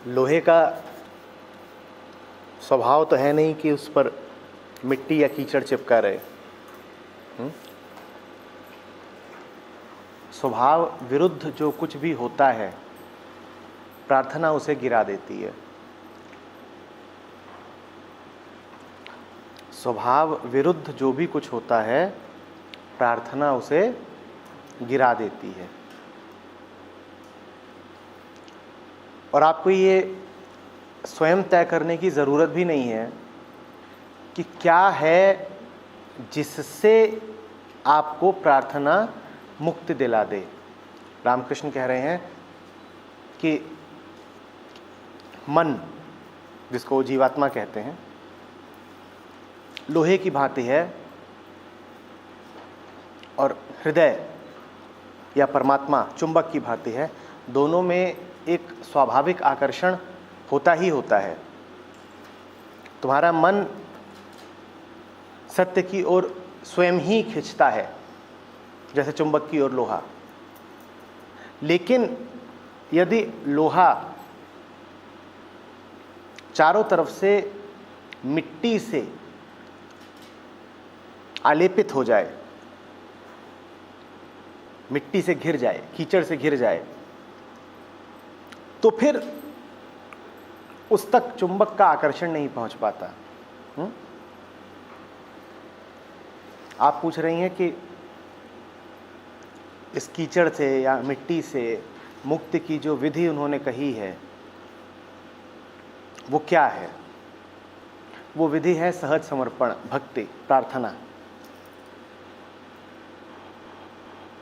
लोहे का स्वभाव तो है नहीं कि उस पर मिट्टी या कीचड़ चिपका रहे। स्वभाव विरुद्ध जो कुछ भी होता है, प्रार्थना उसे गिरा देती है। स्वभाव विरुद्ध जो भी कुछ होता है, प्रार्थना उसे गिरा देती है। और आपको ये स्वयं तय करने की ज़रूरत भी नहीं है कि क्या है जिससे आपको प्रार्थना मुक्ति दिला दे। रामकृष्ण कह रहे हैं कि मन, जिसको जीवात्मा कहते हैं, लोहे की भांति है और हृदय या परमात्मा चुंबक की भांति है। दोनों में एक स्वाभाविक आकर्षण होता ही होता है। तुम्हारा मन सत्य की ओर स्वयं ही खींचता है, जैसे चुंबक की ओर लोहा। लेकिन यदि लोहा चारों तरफ से मिट्टी से आलेपित हो जाए, मिट्टी से घिर जाए, कीचड़ से घिर जाए, तो फिर उस तक चुंबक का आकर्षण नहीं पहुंच पाता। आप पूछ रही हैं कि इस कीचड़ से या मिट्टी से मुक्ति की जो विधि उन्होंने कही है वो क्या है? वो विधि है सहज समर्पण, भक्ति, प्रार्थना।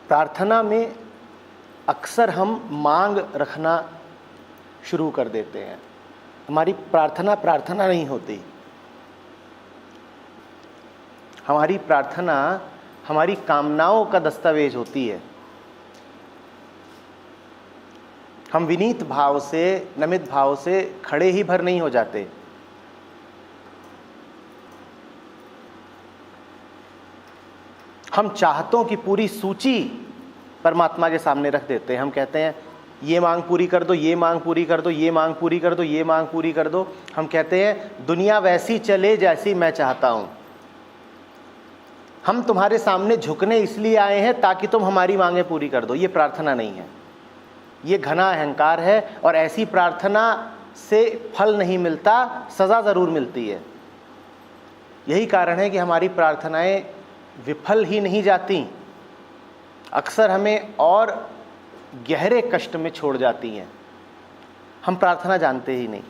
प्रार्थना में अक्सर हम मांग रखना शुरू कर देते हैं। हमारी प्रार्थना नहीं होती। हमारी प्रार्थना हमारी कामनाओं का दस्तावेज होती है। हम विनीत भाव से, नमित भाव से खड़े ही भर नहीं हो जाते। हम चाहतों की पूरी सूची परमात्मा के सामने रख देते हैं। हम कहते हैं ये मांग पूरी कर दो, ये मांग पूरी कर दो, ये मांग पूरी कर दो, ये मांग पूरी कर दो। हम कहते हैं दुनिया वैसी चले जैसी मैं चाहता हूं। हम तुम्हारे सामने झुकने इसलिए आए हैं ताकि तुम हमारी मांगे पूरी कर दो। ये प्रार्थना नहीं है, ये घना अहंकार है। और ऐसी प्रार्थना से फल नहीं मिलता, सजा जरूर मिलती है। यही कारण है कि हमारी प्रार्थनाएं विफल ही नहीं जाती, अक्सर हमें और गहरे कष्ट में छोड़ जाती हैं। हम प्रार्थना जानते ही नहीं।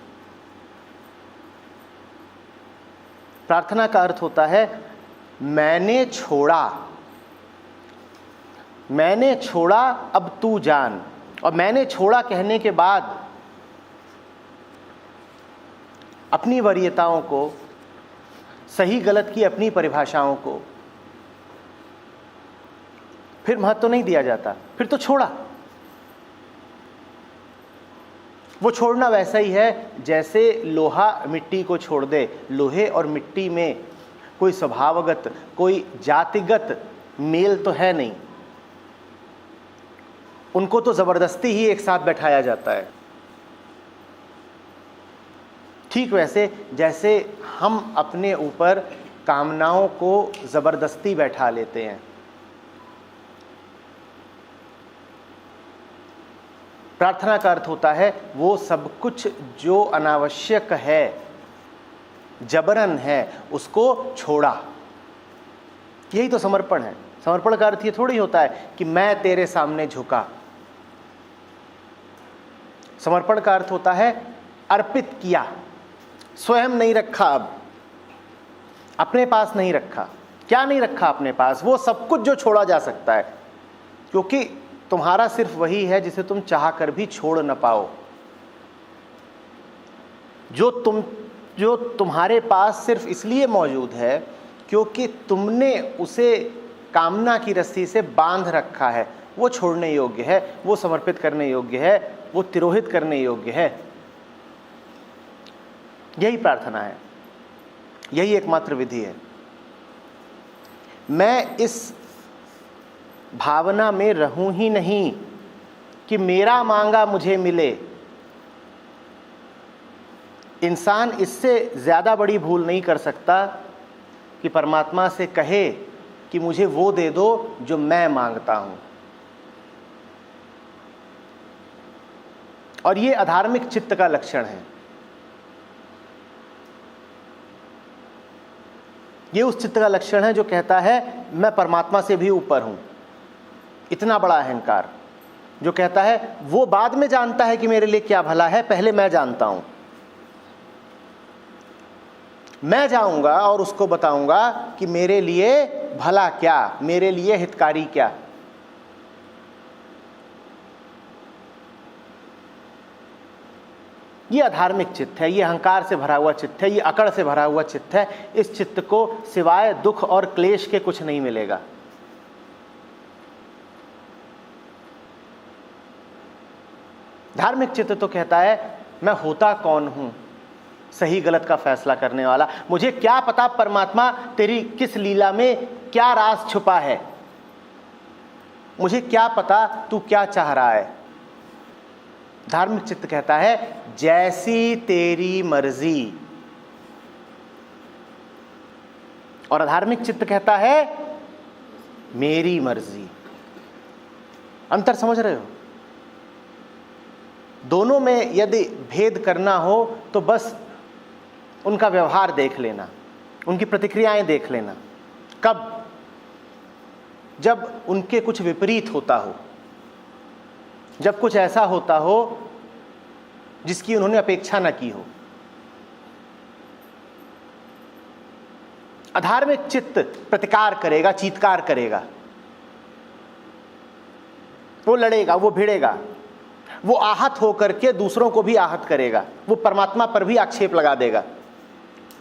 प्रार्थना का अर्थ होता है मैंने छोड़ा अब तू जान। और मैंने छोड़ा कहने के बाद अपनी वरीयताओं को, सही गलत की अपनी परिभाषाओं को फिर महत्व नहीं दिया जाता, फिर तो छोड़ा। वो छोड़ना वैसा ही है जैसे लोहा मिट्टी को छोड़ दे। लोहे और मिट्टी में कोई स्वभावगत, कोई जातिगत मेल तो है नहीं। उनको तो जबरदस्ती ही एक साथ बैठाया जाता है। ठीक वैसे जैसे हम अपने ऊपर कामनाओं को जबरदस्ती बैठा लेते हैं। प्रार्थना का अर्थ होता है वो सब कुछ जो अनावश्यक है, जबरन है, उसको छोड़ा। यही तो समर्पण है। समर्पण का अर्थ ये थोड़ी होता है कि मैं तेरे सामने झुका। समर्पण का अर्थ होता है अर्पित किया, स्वयं नहीं रखा, अब अपने पास नहीं रखा। क्या नहीं रखा अपने पास? वो सब कुछ जो छोड़ा जा सकता है, क्योंकि तुम्हारा सिर्फ वही है जिसे तुम चाह कर भी छोड़ न पाओ। जो तुम्हारे पास सिर्फ इसलिए मौजूद है क्योंकि तुमने उसे कामना की रस्सी से बांध रखा है। वो छोड़ने योग्य है, वो समर्पित करने योग्य है, वो तिरोहित करने योग्य है। यही प्रार्थना है, यही एकमात्र विधि है। मैं इस भावना में रहूं ही नहीं कि मेरा मांगा मुझे मिले, इंसान इससे ज़्यादा बड़ी भूल नहीं कर सकता कि परमात्मा से कहे कि मुझे वो दे दो जो मैं मांगता हूँ। और ये अधार्मिक चित्त का लक्षण है। ये उस चित्त का लक्षण है जो कहता है मैं परमात्मा से भी ऊपर हूँ। इतना बड़ा अहंकार जो कहता है वो बाद में जानता है कि मेरे लिए क्या भला है, पहले मैं जानता हूँ। मैं जाऊंगा और उसको बताऊंगा कि मेरे लिए भला क्या, मेरे लिए हितकारी क्या। ये अधार्मिक चित्त है, ये अहंकार से भरा हुआ चित्त है, ये अकड़ से भरा हुआ चित्त है। इस चित्त को सिवाय दुख और क्लेश के कुछ नहीं मिलेगा। धार्मिक चित्त तो कहता है मैं होता कौन हूं, सही गलत का फैसला करने वाला। मुझे क्या पता परमात्मा तेरी किस लीला में क्या राज छुपा है, मुझे क्या पता तू क्या चाह रहा है। धार्मिक चित्त कहता है जैसी तेरी मर्जी, और अधार्मिक चित्त कहता है मेरी मर्जी। अंतर समझ रहे हो? दोनों में यदि भेद करना हो तो बस उनका व्यवहार देख लेना, उनकी प्रतिक्रियाएं देख लेना। कब? जब उनके कुछ विपरीत होता हो, जब कुछ ऐसा होता हो जिसकी उन्होंने अपेक्षा न की हो। अधार्मिक चित्त प्रतिकार करेगा, चीत्कार करेगा, वो लड़ेगा, वो भिड़ेगा, वो आहत होकर के दूसरों को भी आहत करेगा, वो परमात्मा पर भी आक्षेप लगा देगा।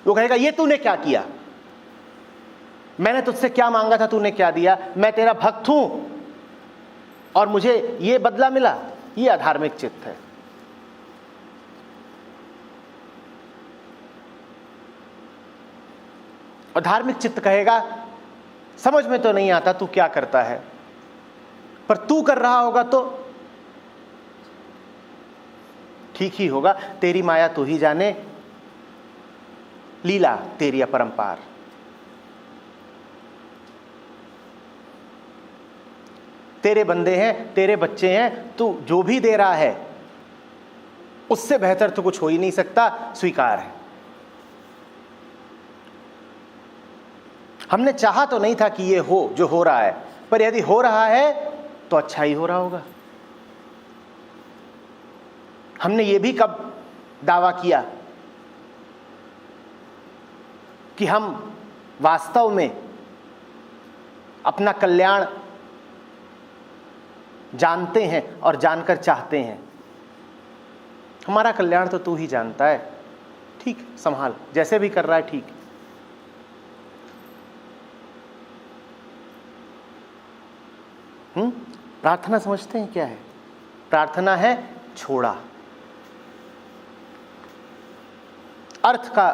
वो कहेगा ये तूने क्या किया, मैंने तुझसे क्या मांगा था, तूने क्या दिया, मैं तेरा भक्त हूं और मुझे ये बदला मिला। ये अधार्मिक चित्त है। और धार्मिक चित्त कहेगा समझ में तो नहीं आता तू क्या करता है, पर तू कर रहा होगा तो ठीक ही होगा, तेरी माया तू ही जाने, लीला तेरी अपरंपार। तेरे बंदे हैं, तेरे बच्चे हैं, तू जो भी दे रहा है उससे बेहतर तो कुछ हो ही नहीं सकता, स्वीकार है। हमने चाहा तो नहीं था कि ये हो जो हो रहा है, पर यदि हो रहा है तो अच्छा ही हो रहा होगा। हमने ये भी कब दावा किया कि हम वास्तव में अपना कल्याण जानते हैं और जानकर चाहते हैं। हमारा कल्याण तो तू ही जानता है, ठीक संभाल, जैसे भी कर रहा है ठीक। प्रार्थना समझते हैं क्या है? प्रार्थना है छोड़ा। अर्थ का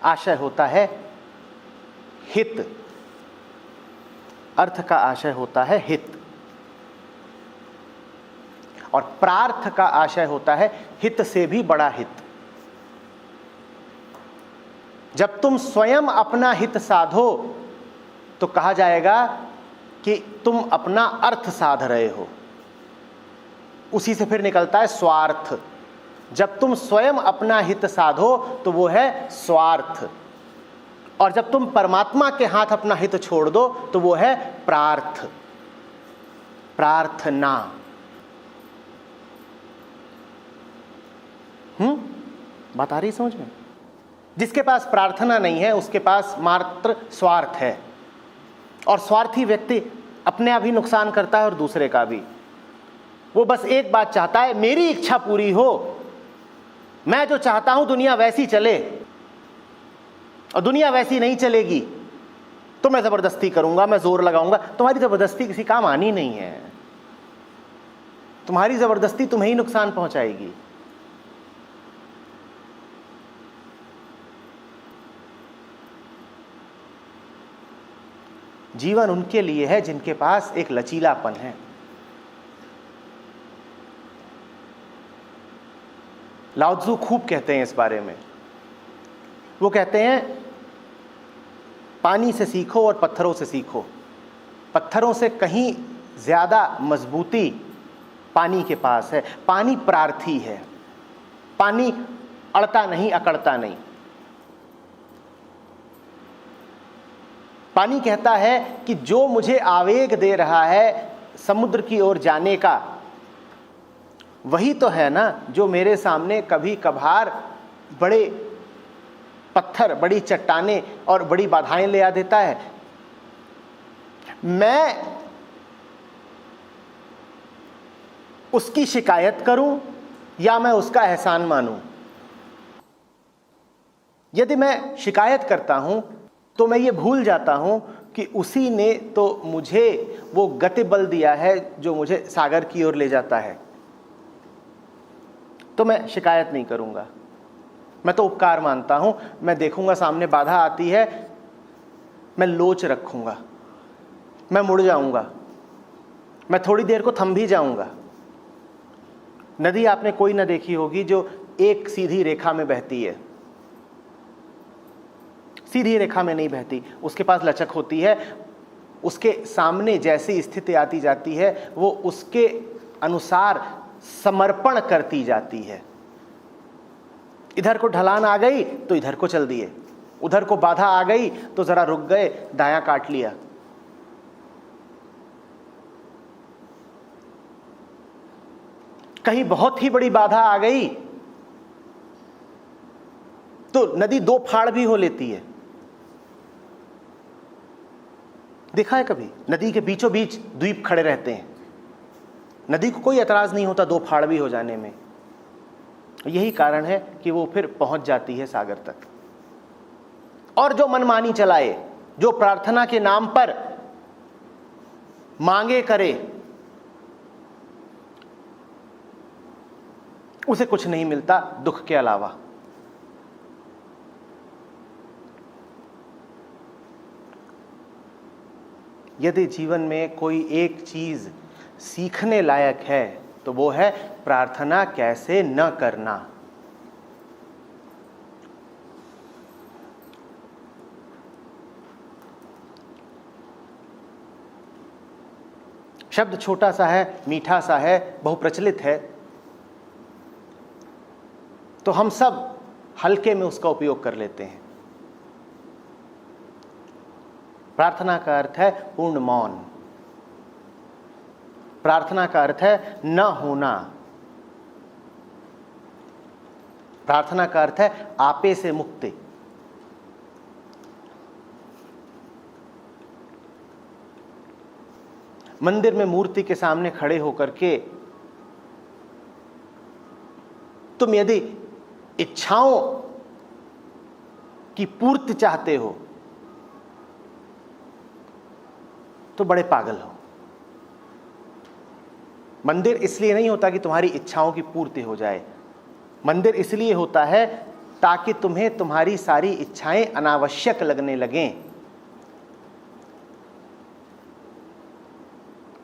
आशय होता है हित, अर्थ का आशय होता है हित, और प्रार्थ का आशय होता है हित से भी बड़ा हित। जब तुम स्वयं अपना हित साधो तो कहा जाएगा कि तुम अपना अर्थ साध रहे हो, उसी से फिर निकलता है स्वार्थ। जब तुम स्वयं अपना हित साधो तो वो है स्वार्थ, और जब तुम परमात्मा के हाथ अपना हित छोड़ दो तो वो है प्रार्थ, प्रार्थना। बात आ रही समझ में? जिसके पास प्रार्थना नहीं है उसके पास मात्र स्वार्थ है, और स्वार्थी व्यक्ति अपने आप ही नुकसान करता है और दूसरे का भी। वो बस एक बात चाहता है, मेरी इच्छा पूरी हो, मैं जो चाहता हूं दुनिया वैसी चले, और दुनिया वैसी नहीं चलेगी तो मैं जबरदस्ती करूंगा, मैं जोर लगाऊंगा। तुम्हारी जबरदस्ती किसी काम आनी नहीं है, तुम्हारी जबरदस्ती तुम्हें ही नुकसान पहुंचाएगी। जीवन उनके लिए है जिनके पास एक लचीलापन है। लाओ त्सु खूब कहते हैं इस बारे में। वो कहते हैं पानी से सीखो और पत्थरों से सीखो। पत्थरों से कहीं ज़्यादा मजबूती पानी के पास है। पानी प्रार्थी है, पानी अड़ता नहीं, अकड़ता नहीं। पानी कहता है कि जो मुझे आवेग दे रहा है समुद्र की ओर जाने का, वही तो है ना जो मेरे सामने कभी कभार बड़े पत्थर, बड़ी चट्टानें और बड़ी बाधाएं ले आ देता है। मैं उसकी शिकायत करूं या मैं उसका एहसान मानूं? यदि मैं शिकायत करता हूं तो मैं ये भूल जाता हूं कि उसी ने तो मुझे वो गति बल दिया है जो मुझे सागर की ओर ले जाता है। तो मैं शिकायत नहीं करूंगा, मैं तो उपकार मानता हूं। मैं देखूंगा सामने बाधा आती है, मैं लोच रखूंगा, मैं मुड़ जाऊंगा, मैं थोड़ी देर को थम भी जाऊंगा। नदी आपने कोई ना देखी होगी जो एक सीधी रेखा में बहती है, सीधी रेखा में नहीं बहती, उसके पास लचक होती है। उसके सामने जैसी स्थिति आती जाती है वो उसके अनुसार समर्पण करती जाती है। इधर को ढलान आ गई तो इधर को चल दिए, उधर को बाधा आ गई तो जरा रुक गए, दायां काट लिया। कहीं बहुत ही बड़ी बाधा आ गई तो नदी दो फाड़ भी हो लेती है। देखा है कभी? नदी के बीचों बीच द्वीप खड़े रहते हैं, नदी को कोई एतराज नहीं होता दो फाड़ भी हो जाने में। यही कारण है कि वो फिर पहुंच जाती है सागर तक। और जो मनमानी चलाए, जो प्रार्थना के नाम पर मांगे करे, उसे कुछ नहीं मिलता दुख के अलावा। यदि जीवन में कोई एक चीज सीखने लायक है तो वो है प्रार्थना कैसे न करना। शब्द छोटा सा है, मीठा सा है, बहुप्रचलित है, तो हम सब हल्के में उसका उपयोग कर लेते हैं। प्रार्थना का अर्थ है पूर्ण मौन, प्रार्थना का अर्थ है न होना, प्रार्थना का अर्थ है आपे से मुक्ति। मंदिर में मूर्ति के सामने खड़े होकर के तुम यदि इच्छाओं की पूर्ति चाहते हो तो बड़े पागल हो। मंदिर इसलिए नहीं होता कि तुम्हारी इच्छाओं की पूर्ति हो जाए, मंदिर इसलिए होता है ताकि तुम्हें तुम्हारी सारी इच्छाएं अनावश्यक लगने लगें।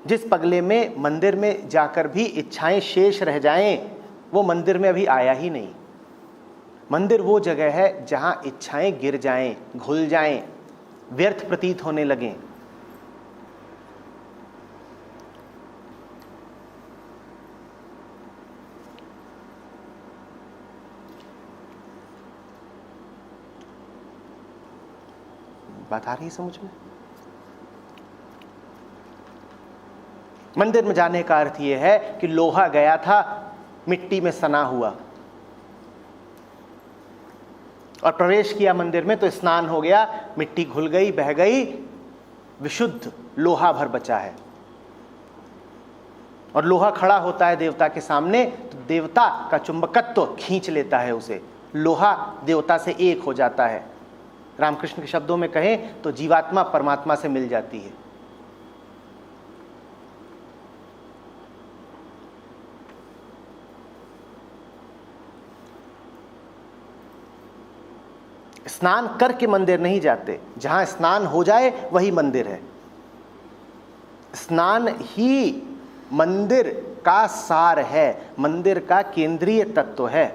जिस पगले में मंदिर में जाकर भी इच्छाएं शेष रह जाएं, वो मंदिर में अभी आया ही नहीं। मंदिर वो जगह है जहां इच्छाएं गिर जाएं, घुल जाएं, व्यर्थ प्रतीत होने लगें। बात आ रही है समझ में? मंदिर में जाने का अर्थ यह है कि लोहा गया था, मिट्टी में सना हुआ, और प्रवेश किया मंदिर में तो स्नान हो गया, मिट्टी घुल गई, बह गई, विशुद्ध लोहा भर बचा है। और लोहा खड़ा होता है देवता के सामने तो देवता का चुंबकत्व खींच लेता है उसे, लोहा देवता से एक हो जाता है। रामकृष्ण के शब्दों में कहें तो जीवात्मा परमात्मा से मिल जाती है। स्नान करके मंदिर नहीं जाते, जहां स्नान हो जाए वही मंदिर है। स्नान ही मंदिर का सार है, मंदिर का केंद्रीय तत्व है।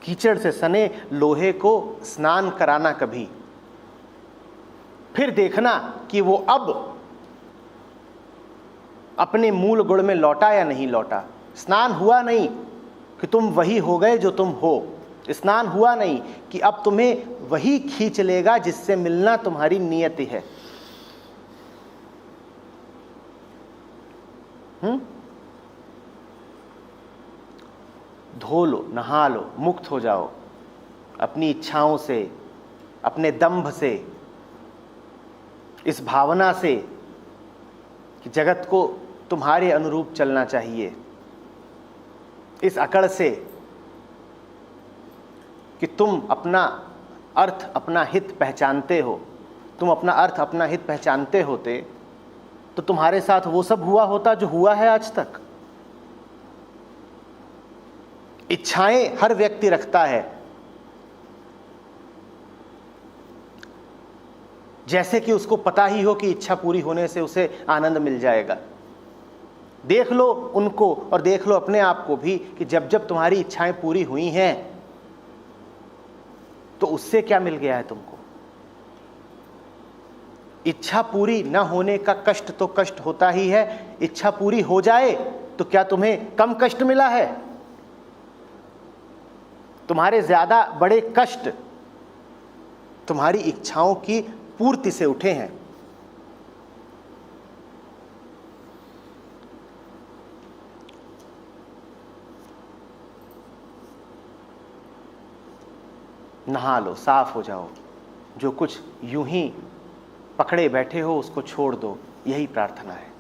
कीचड़ से सने लोहे को स्नान कराना कभी, फिर देखना कि वो अब अपने मूल गुण में लौटा या नहीं लौटा। स्नान हुआ नहीं कि तुम वही हो गए जो तुम हो, स्नान हुआ नहीं कि अब तुम्हें वही खींच लेगा जिससे मिलना तुम्हारी नियति है। धो लो, नहा लो, मुक्त हो जाओ अपनी इच्छाओं से, अपने दंभ से, इस भावना से कि जगत को तुम्हारे अनुरूप चलना चाहिए, इस अकड़ से कि तुम अपना अर्थ अपना हित पहचानते हो। तुम अपना अर्थ अपना हित पहचानते होते तो तुम्हारे साथ वो सब हुआ होता जो हुआ है आज तक। इच्छाएं हर व्यक्ति रखता है, जैसे कि उसको पता ही हो कि इच्छा पूरी होने से उसे आनंद मिल जाएगा। देख लो उनको और देख लो अपने आप को भी कि जब जब तुम्हारी इच्छाएं पूरी हुई हैं तो उससे क्या मिल गया है तुमको। इच्छा पूरी न होने का कष्ट तो कष्ट होता ही है, इच्छा पूरी हो जाए तो क्या तुम्हें कम कष्ट मिला है? तुम्हारे ज्यादा बड़े कष्ट तुम्हारी इच्छाओं की पूर्ति से उठे हैं। नहा लो, साफ हो जाओ, जो कुछ यूं ही पकड़े बैठे हो उसको छोड़ दो, यही प्रार्थना है।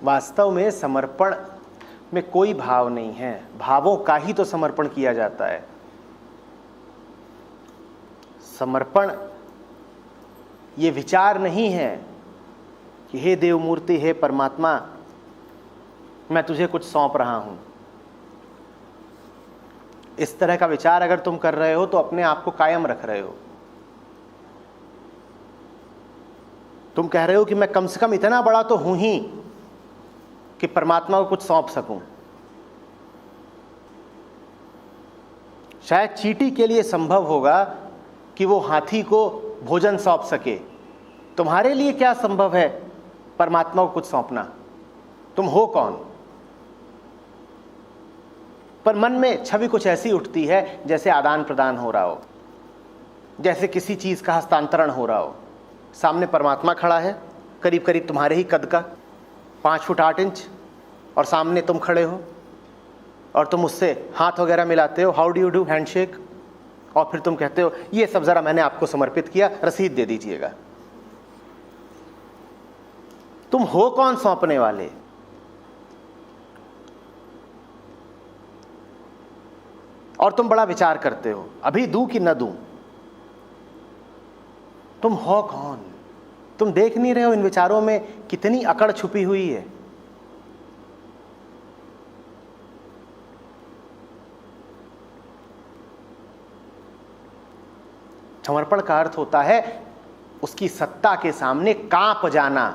वास्तव में समर्पण में कोई भाव नहीं है, भावों का ही तो समर्पण किया जाता है। समर्पण ये विचार नहीं है कि हे देव मूर्ति, हे परमात्मा, मैं तुझे कुछ सौंप रहा हूं। इस तरह का विचार अगर तुम कर रहे हो तो अपने आप को कायम रख रहे हो। तुम कह रहे हो कि मैं कम से कम इतना बड़ा तो हूं ही कि परमात्मा को कुछ सौंप सकूं। शायद चींटी के लिए संभव होगा कि वो हाथी को भोजन सौंप सके। तुम्हारे लिए क्या संभव है परमात्मा को कुछ सौंपना? तुम हो कौन? पर मन में छवि कुछ ऐसी उठती है जैसे आदान प्रदान हो रहा हो, जैसे किसी चीज का हस्तांतरण हो रहा हो। सामने परमात्मा खड़ा है, करीब करीब तुम्हारे ही कद का, 5 फुट 8 इंच, और सामने तुम खड़े हो और तुम उससे हाथ वगैरह मिलाते हो, how do you do, handshake, और फिर तुम कहते हो ये सब जरा मैंने आपको समर्पित किया, रसीद दे दीजिएगा। तुम हो कौन सौंपने वाले? और तुम बड़ा विचार करते हो अभी दूं कि न दूं। तुम हो कौन? तुम देख नहीं रहे हो इन विचारों में कितनी अकड़ छुपी हुई है। समर्पण का अर्थ होता है उसकी सत्ता के सामने कांप जाना,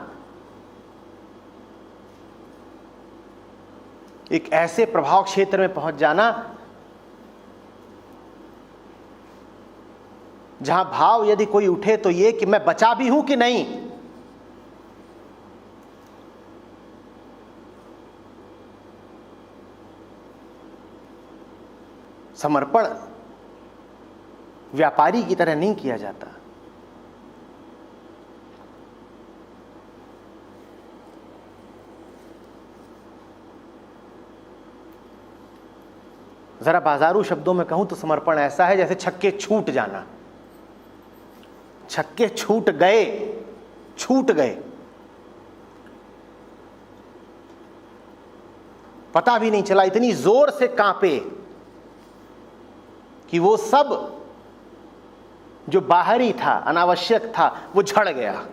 एक ऐसे प्रभाव क्षेत्र में पहुंच जाना जहां भाव यदि कोई उठे तो ये कि मैं बचा भी हूं कि नहीं। समर्पण व्यापारी की तरह नहीं किया जाता। जरा बाजारू शब्दों में कहूं तो समर्पण ऐसा है जैसे छक्के छूट जाना। छक्के छूट गए, छूट गए, पता भी नहीं चला, इतनी जोर से कांपे कि वो सब जो बाहरी था, अनावश्यक था, वो झड़ गया।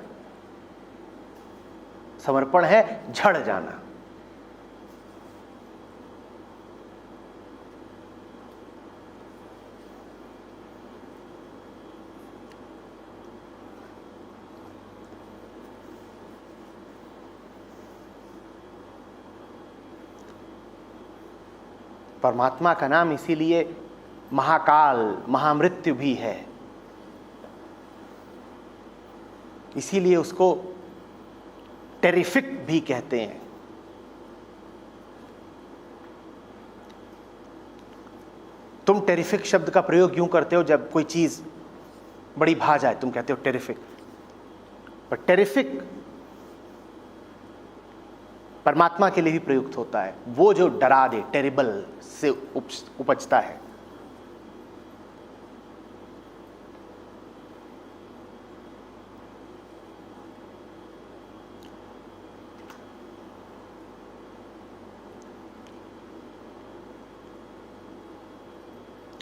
समर्पण है झड़ जाना। परमात्मा का नाम इसीलिए महाकाल, महामृत्यु भी है, इसीलिए उसको टेरिफिक भी कहते हैं। तुम टेरिफिक शब्द का प्रयोग यूं करते हो जब कोई चीज बड़ी भा जाए, तुम कहते हो टेरिफिक। पर टेरिफिक परमात्मा के लिए भी प्रयुक्त होता है, वो जो डरा दे, टेरिबल से उपजता है।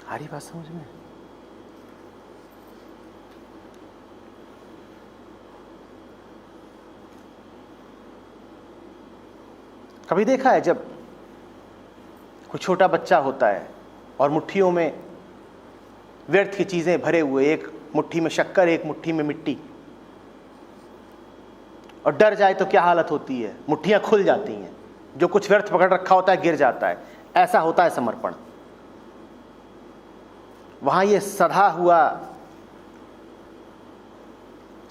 आ रही बात समझ में? कभी देखा है जब कोई छोटा बच्चा होता है और मुट्ठियों में व्यर्थ की चीजें भरे हुए, एक मुट्ठी में शक्कर, एक मुट्ठी में मिट्टी, और डर जाए तो क्या हालत होती है? मुट्ठियां खुल जाती हैं, जो कुछ व्यर्थ पकड़ रखा होता है गिर जाता है। ऐसा होता है समर्पण। वहां ये सधा हुआ,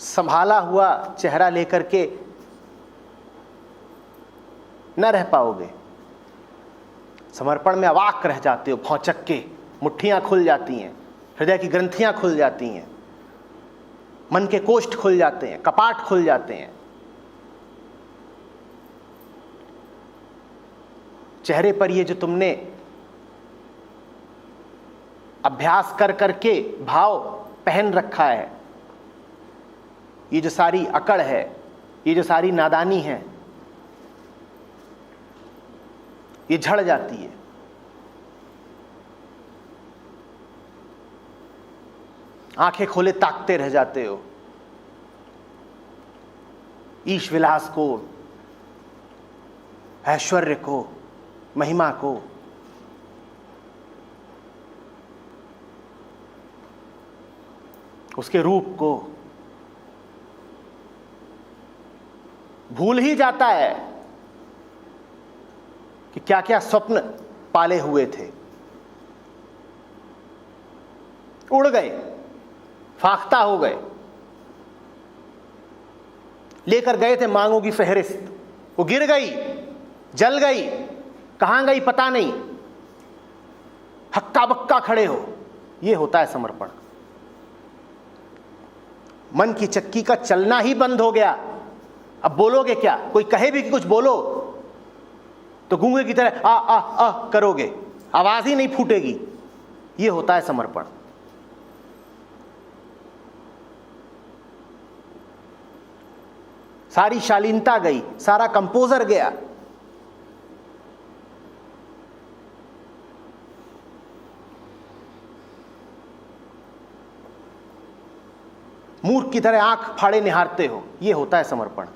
संभाला हुआ चेहरा लेकर के न रह पाओगे। समर्पण में अवाक रह जाते हो, भौचक के, मुट्ठियां खुल जाती हैं, हृदय की ग्रंथियां खुल जाती हैं, मन के कोष्ठ खुल जाते हैं, कपाट खुल जाते हैं। चेहरे पर ये जो तुमने अभ्यास कर करके भाव पहन रखा है, ये जो सारी अकड़ है, ये जो सारी नादानी है, ये झड़ जाती है। आंखें खोले ताकते रह जाते हो ईश विलास को, ऐश्वर्य को, महिमा को। उसके रूप को भूल ही जाता है कि क्या क्या स्वप्न पाले हुए थे, उड़ गए, फाख्ता हो गए। लेकर गए थे मांगों की फहरिस्त, वो गिर गई, जल गई, कहां गई पता नहीं, हक्का बक्का खड़े हो। ये होता है समर्पण। मन की चक्की का चलना ही बंद हो गया। अब बोलोगे क्या? कोई कहे भी कि कुछ बोलो तो गूंगे की तरह आ आ आ करोगे, आवाज ही नहीं फूटेगी। ये होता है समर्पण। सारी शालीनता गई, सारा कंपोजर गया। मूर्ख की तरह आंख फाड़े निहारते हो। ये होता है समर्पण।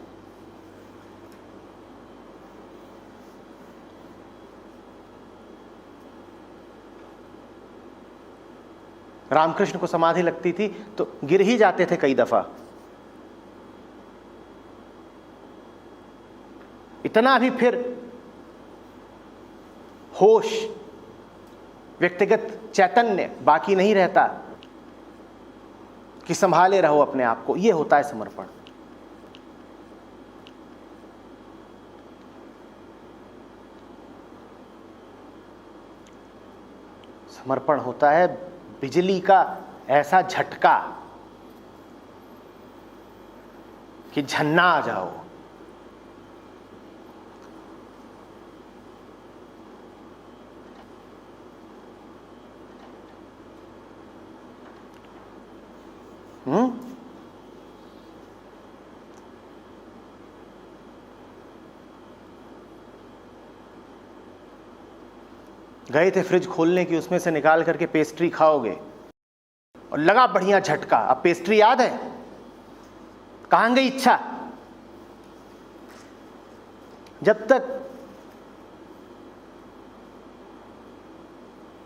रामकृष्ण को समाधि लगती थी तो गिर ही जाते थे कई दफा। इतना भी फिर होश, व्यक्तिगत चैतन्य बाकी नहीं रहता कि संभाले रहो अपने आप को। यह होता है समर्पण। समर्पण होता है बिजली का ऐसा झटका कि झन्ना आ जाओ। गए थे फ्रिज खोलने की, उसमें से निकाल करके पेस्ट्री खाओगे और लगा बढ़िया झटका। अब पेस्ट्री याद है, कहां गई इच्छा? जब तक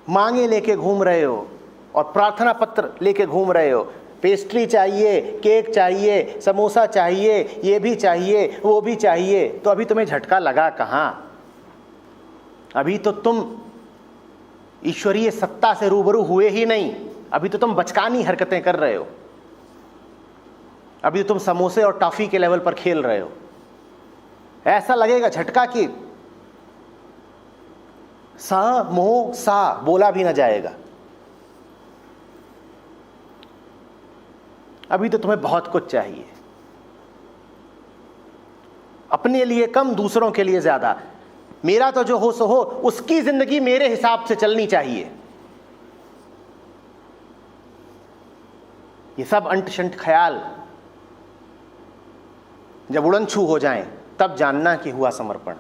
मांगे लेके घूम रहे हो और प्रार्थना पत्र लेके घूम रहे हो, पेस्ट्री चाहिए, केक चाहिए, समोसा चाहिए, ये भी चाहिए, वो भी चाहिए, तो अभी तुम्हें झटका लगा कहां? अभी तो तुम ईश्वरीय सत्ता से रूबरू हुए ही नहीं। अभी तो तुम बचकानी हरकतें कर रहे हो। अभी तो तुम समोसे और टॉफी के लेवल पर खेल रहे हो। ऐसा लगेगा झटका कि सा मोह सा बोला भी ना जाएगा। अभी तो तुम्हें बहुत कुछ चाहिए, अपने लिए कम, दूसरों के लिए ज्यादा। मेरा तो जो हो सो हो, उसकी जिंदगी मेरे हिसाब से चलनी चाहिए। ये सब अंट शंट ख्याल जब उड़नछू हो जाएं, तब जानना कि हुआ समर्पण।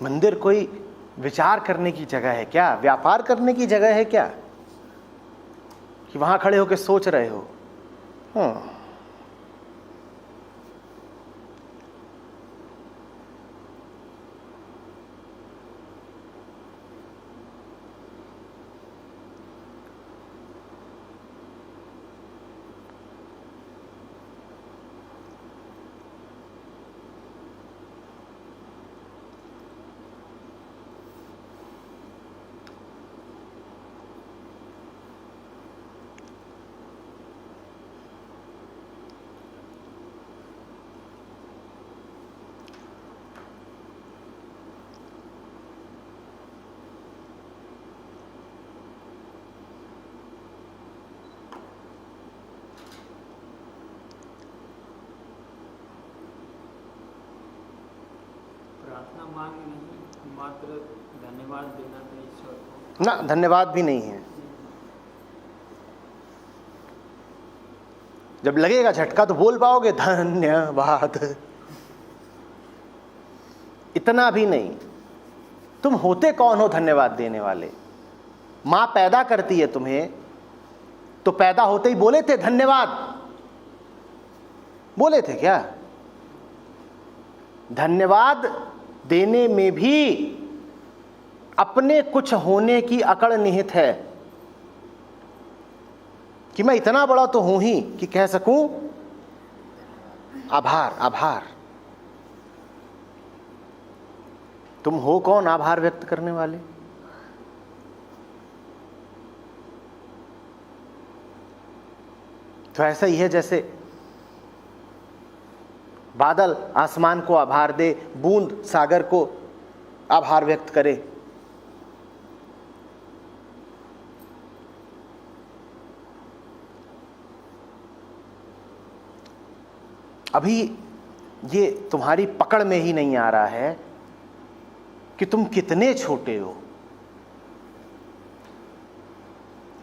मंदिर कोई विचार करने की जगह है क्या? व्यापार करने की जगह है क्या कि वहां खड़े होकर सोच रहे हो? प्रार्थना मांग नहीं, मात्र धन्यवाद देना था ईश्वर को। ना, धन्यवाद भी नहीं है। जब लगेगा झटका तो बोल पाओगे धन्यवाद, इतना भी नहीं। तुम होते कौन हो धन्यवाद देने वाले? मां पैदा करती है तुम्हें, तो पैदा होते ही बोले थे धन्यवाद? बोले थे क्या? धन्यवाद देने में भी अपने कुछ होने की अकड़ निहित है कि मैं इतना बड़ा तो हूं ही कि कह सकूं आभार। आभार तुम हो कौन आभार व्यक्त करने वाले? तो ऐसा ही है जैसे बादल आसमान को आभार दे, बूंद सागर को आभार व्यक्त करे। अभी ये तुम्हारी पकड़ में ही नहीं आ रहा है कि तुम कितने छोटे हो।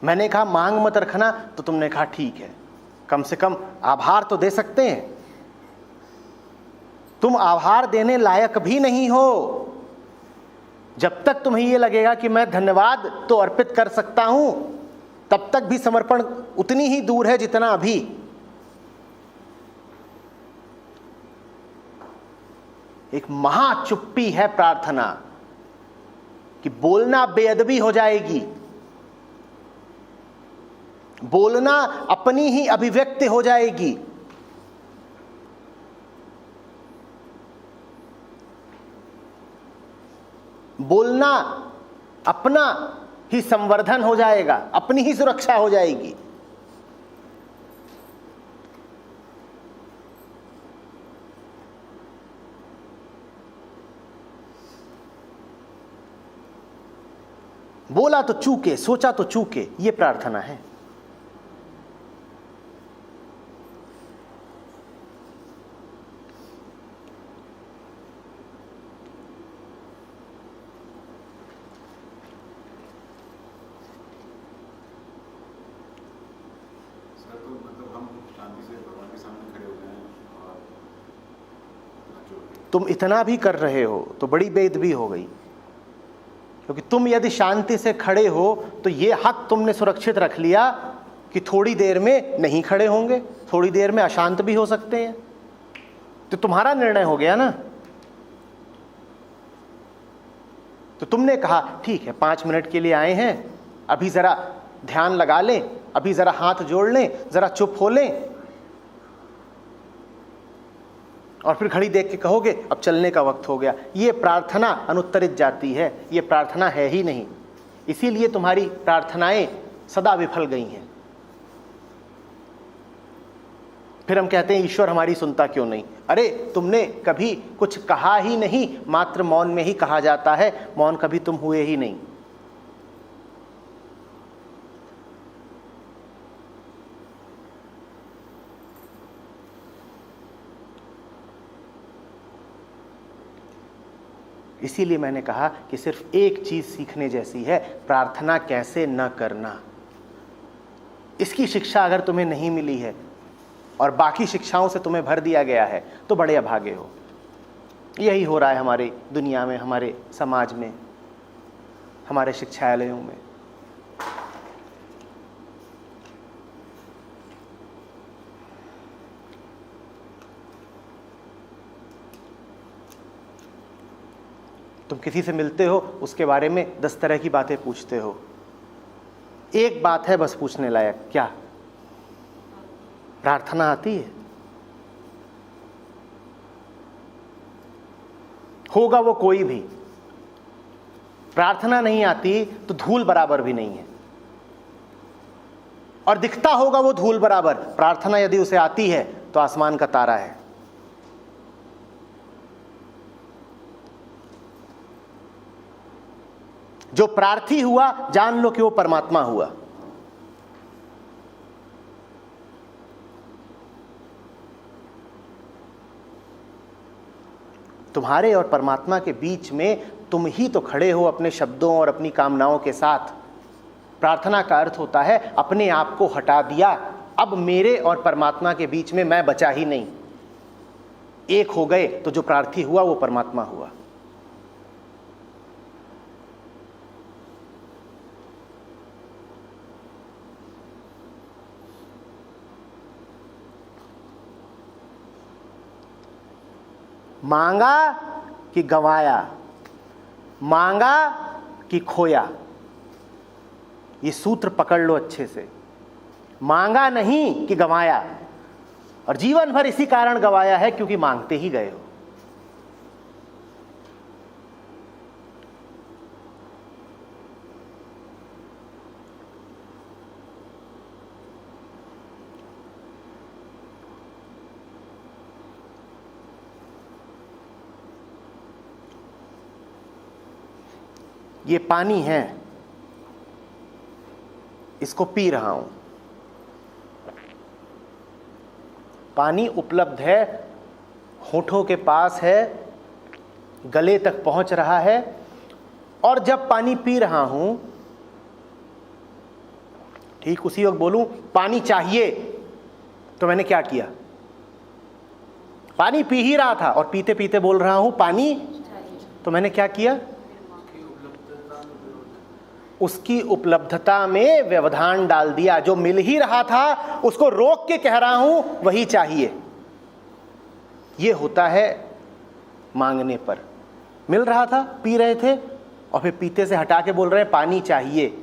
मैंने कहा मांग मत रखना, तो तुमने कहा ठीक है, कम से कम आभार तो दे सकते हैं। तुम आभार देने लायक भी नहीं हो। जब तक तुम्हें यह लगेगा कि मैं धन्यवाद तो अर्पित कर सकता हूं, तब तक भी समर्पण उतनी ही दूर है जितना अभी। एक महाचुप्पी है प्रार्थना कि बोलना बेअदबी हो जाएगी, बोलना अपनी ही अभिव्यक्ति हो जाएगी। बोलना अपना ही संवर्धन हो जाएगा, अपनी ही सुरक्षा हो जाएगी। बोला तो चूके, सोचा तो चूके, ये प्रार्थना है। सर तो मतलब हम शांति से भगवान के सामने खड़े हो गए हैं और जो तुम इतना भी कर रहे हो तो बड़ी बेअदबी हो गई, क्योंकि तुम यदि शांति से खड़े हो तो ये हक तुमने सुरक्षित रख लिया कि थोड़ी देर में नहीं खड़े होंगे, थोड़ी देर में अशांत भी हो सकते हैं। तो तुम्हारा निर्णय हो गया ना। तो तुमने कहा ठीक है 5 मिनट के लिए आए हैं, अभी जरा ध्यान लगा लें, अभी जरा हाथ जोड़ लें, जरा चुप हो लें, और फिर घड़ी देख के कहोगे अब चलने का वक्त हो गया। ये प्रार्थना अनुत्तरित जाती है, ये प्रार्थना है ही नहीं। इसीलिए तुम्हारी प्रार्थनाएं सदा विफल गई हैं। फिर हम कहते हैं ईश्वर हमारी सुनता क्यों नहीं। अरे तुमने कभी कुछ कहा ही नहीं, मात्र मौन में ही कहा जाता है, मौन कभी तुम हुए ही नहीं। इसीलिए मैंने कहा कि सिर्फ एक चीज सीखने जैसी है, प्रार्थना कैसे न करना। इसकी शिक्षा अगर तुम्हें नहीं मिली है और बाकी शिक्षाओं से तुम्हें भर दिया गया है तो बड़े अभागे हो। यही हो रहा है हमारी दुनिया में, हमारे समाज में, हमारे शिक्षालयों में। तुम किसी से मिलते हो, उसके बारे में 10 तरह की बातें पूछते हो। एक बात है बस पूछने लायक, क्या प्रार्थना आती है? होगा वो कोई भी, प्रार्थना नहीं आती तो धूल बराबर भी नहीं है। और दिखता होगा वो धूल बराबर, प्रार्थना यदि उसे आती है तो आसमान का तारा है। जो प्रार्थी हुआ जान लो कि वो परमात्मा हुआ। तुम्हारे और परमात्मा के बीच में तुम ही तो खड़े हो अपने शब्दों और अपनी कामनाओं के साथ। प्रार्थना का अर्थ होता है अपने आप को हटा दिया, अब मेरे और परमात्मा के बीच में मैं बचा ही नहीं। एक हो गए तो जो प्रार्थी हुआ वो परमात्मा हुआ। मांगा कि गंवाया, मांगा कि खोया, ये सूत्र पकड़ लो अच्छे से। मांगा नहीं कि गंवाया, और जीवन भर इसी कारण गंवाया है क्योंकि मांगते ही गए हो। ये पानी है, इसको पी रहा हूं। पानी उपलब्ध है, होठों के पास है, गले तक पहुंच रहा है, और जब पानी पी रहा हूं ठीक उसी वक्त बोलूं पानी चाहिए, तो मैंने क्या किया? पानी पी ही रहा था और पीते पीते बोल रहा हूं पानी, तो मैंने क्या किया? उसकी उपलब्धता में व्यवधान डाल दिया। जो मिल ही रहा था उसको रोक के कह रहा हूं वही चाहिए। यह होता है मांगने पर। मिल रहा था, पी रहे थे, और फिर पीते से हटा के बोल रहे हैं पानी चाहिए।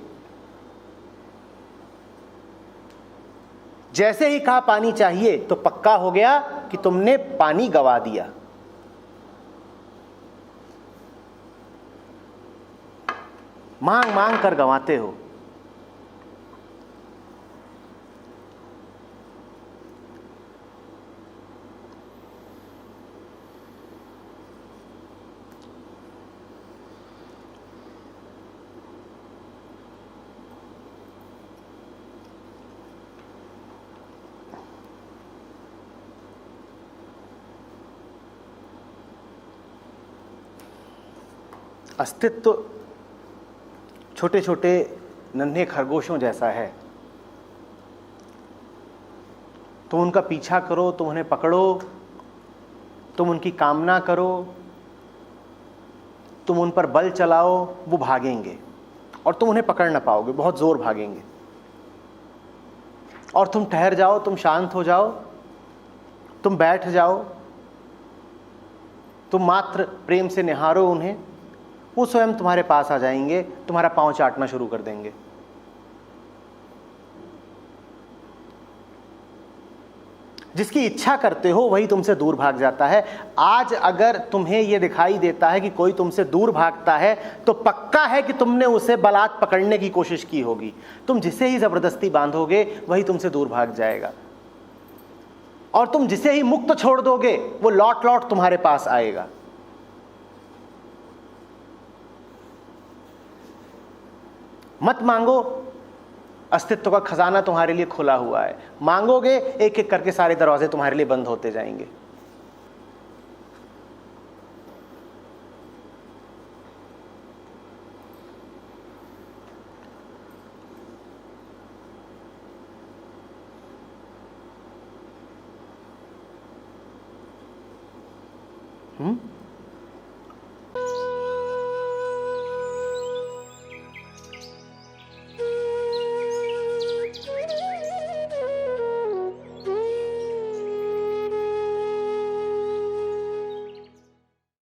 जैसे ही कहा पानी चाहिए तो पक्का हो गया कि तुमने पानी गवा दिया। मांग मांग कर गंवाते हो। अस्तित्व छोटे छोटे नन्हे खरगोशों जैसा है। तुम उनका पीछा करो, तुम उन्हें पकड़ो, तुम उनकी कामना करो, तुम उन पर बल चलाओ, वो भागेंगे और तुम उन्हें पकड़ ना पाओगे, बहुत जोर भागेंगे। और तुम ठहर जाओ, तुम शांत हो जाओ, तुम बैठ जाओ, तुम मात्र प्रेम से निहारो उन्हें, वो स्वयं तुम्हारे पास आ जाएंगे, तुम्हारा पांव चाटना शुरू कर देंगे। जिसकी इच्छा करते हो वही तुमसे दूर भाग जाता है। आज अगर तुम्हें यह दिखाई देता है कि कोई तुमसे दूर भागता है तो पक्का है कि तुमने उसे बलात् पकड़ने की कोशिश की होगी। तुम जिसे ही जबरदस्ती बांधोगे वही तुमसे दूर भाग जाएगा, और तुम जिसे ही मुक्त छोड़ दोगे वो लौट लौट तुम्हारे पास आएगा। मत मांगो, अस्तित्व का खजाना तुम्हारे लिए खुला हुआ है। मांगोगे एक एक करके सारे दरवाजे तुम्हारे लिए बंद होते जाएंगे।